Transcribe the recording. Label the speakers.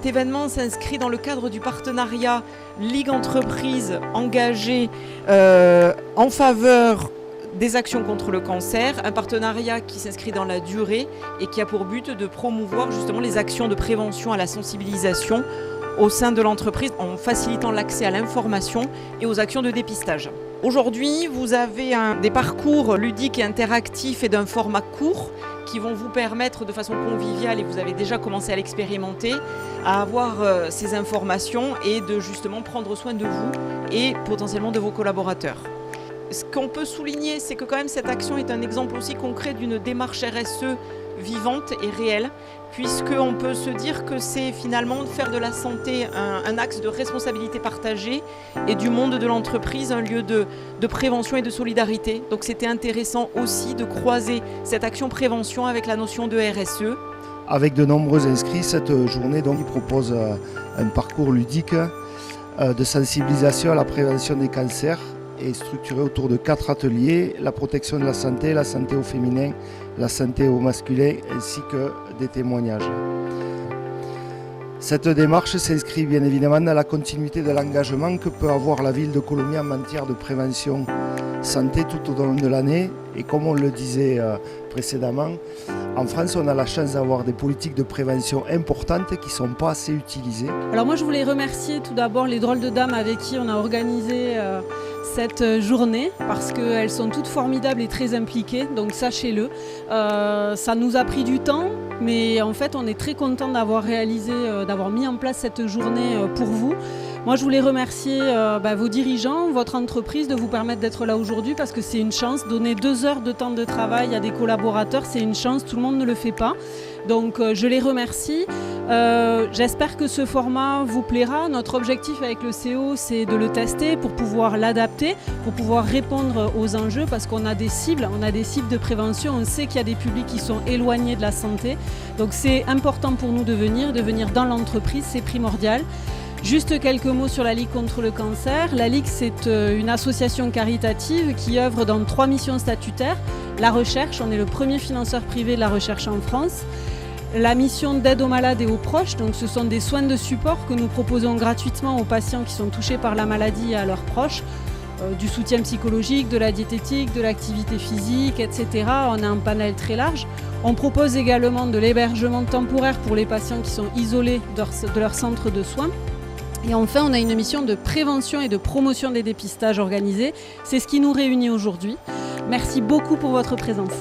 Speaker 1: cet événement s'inscrit dans le cadre du partenariat Ligue Entreprises engagée en faveur des actions contre le cancer, un partenariat qui s'inscrit dans la durée et qui a pour but de promouvoir justement les actions de prévention à la sensibilisation au sein de l'entreprise en facilitant l'accès à l'information et aux actions de dépistage. Aujourd'hui, vous avez des parcours ludiques et interactifs et d'un format court qui vont vous permettre de façon conviviale, et vous avez déjà commencé à l'expérimenter, à avoir ces informations et de justement prendre soin de vous et potentiellement de vos collaborateurs. Ce qu'on peut souligner, c'est que quand même cette action est un exemple aussi concret d'une démarche RSE vivante et réelle, puisqu'on peut se dire que c'est finalement faire de la santé un axe de responsabilité partagée et du monde de l'entreprise un lieu de prévention et de solidarité. Donc c'était intéressant aussi de croiser cette action prévention avec la notion de RSE.
Speaker 2: Avec de nombreux inscrits, cette journée donc, propose un parcours ludique de sensibilisation à la prévention des cancers est structuré autour de 4 ateliers, la protection de la santé au féminin, la santé au masculin, ainsi que des témoignages. Cette démarche s'inscrit bien évidemment dans la continuité de l'engagement que peut avoir la ville de Colomiers en matière de prévention santé tout au long de l'année. Et comme on le disait précédemment, en France, on a la chance d'avoir des politiques de prévention importantes qui ne sont pas assez utilisées.
Speaker 3: Alors moi, je voulais remercier tout d'abord les drôles de dames avec qui on a organisé cette journée, parce qu'elles sont toutes formidables et très impliquées, donc sachez-le. Ça nous a pris du temps, mais en fait, on est très content d'avoir réalisé, d'avoir mis en place cette journée pour vous. Moi, je voulais remercier vos dirigeants, votre entreprise, de vous permettre d'être là aujourd'hui, parce que c'est une chance. Donner 2 heures de temps de travail à des collaborateurs, c'est une chance, tout le monde ne le fait pas. Donc je les remercie. J'espère que ce format vous plaira. Notre objectif avec le CO, c'est de le tester pour pouvoir l'adapter, pour pouvoir répondre aux enjeux, parce qu'on a des cibles, de prévention. On sait qu'il y a des publics qui sont éloignés de la santé. Donc c'est important pour nous de venir dans l'entreprise, c'est primordial. Juste quelques mots sur la Ligue contre le cancer. La Ligue, c'est une association caritative qui œuvre dans 3 missions statutaires. La recherche, on est le premier financeur privé de la recherche en France. La mission d'aide aux malades et aux proches, donc ce sont des soins de support que nous proposons gratuitement aux patients qui sont touchés par la maladie et à leurs proches. Du soutien psychologique, de la diététique, de l'activité physique, etc. On a un panel très large. On propose également de l'hébergement temporaire pour les patients qui sont isolés de leur centre de soins. Et enfin, on a une mission de prévention et de promotion des dépistages organisés. C'est ce qui nous réunit aujourd'hui. Merci beaucoup pour votre présence.